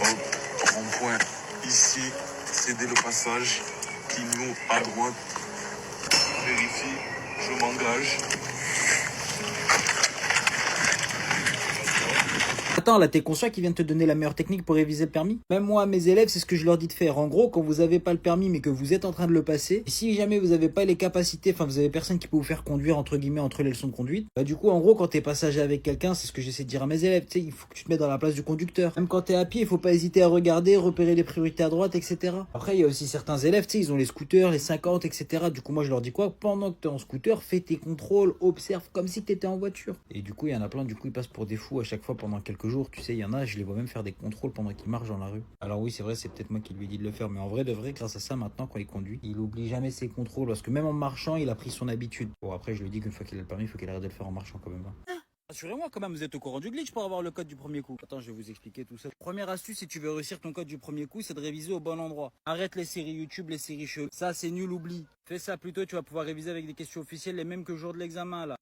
Hop, rond-point. Ici, cédez le passage. Clignot à droite. Vérifie. Je m'engage. Attends, là, t'es conscient qu'ils viennent te donner la meilleure technique pour réviser le permis? Même moi, à mes élèves, c'est ce que je leur dis de faire. En gros, quand vous avez pas le permis, mais que vous êtes en train de le passer, si jamais vous avez pas les capacités, enfin, vous avez personne qui peut vous faire conduire, entre guillemets, entre les leçons de conduite, bah, du coup, en gros, quand t'es passager avec quelqu'un, c'est ce que j'essaie de dire à mes élèves, tu sais, il faut que tu te mettes dans la place du conducteur. Même quand t'es à pied, il faut pas hésiter à regarder, repérer les priorités à droite, etc. Après, il y a aussi certains élèves, tu sais, ils ont les scooters, les 50, etc. Du coup, moi, je leur dis quoi? Pendant que t'es en scooter, fais tes contrôles, observe comme si t'étais en voiture. Et du coup, il y en a plein, du coup, ils passent pour des fous à chaque fois pendant quelques jours. Tu sais, il y en a, je les vois même faire des contrôles pendant qu'ils marchent dans la rue. Alors oui, c'est vrai, c'est peut-être moi qui lui ai dit de le faire, mais en vrai de vrai, grâce à ça, maintenant, quand il conduit, il oublie jamais ses contrôles, parce que même en marchant, il a pris son habitude. Bon, après, je lui dis qu'une fois qu'il a le permis, il faut qu'il arrête de le faire en marchant quand même, hein. Assurez-moi quand même, vous êtes au courant du glitch pour avoir le code du premier coup. Attends, je vais vous expliquer tout ça. Première astuce, si tu veux réussir ton code du premier coup, c'est de réviser au bon endroit. Arrête les séries YouTube, les séries cheloues. Ça, c'est nul, oublie. Fais ça plutôt, tu vas pouvoir réviser avec des questions officielles, les mêmes que le jour de l'examen, là.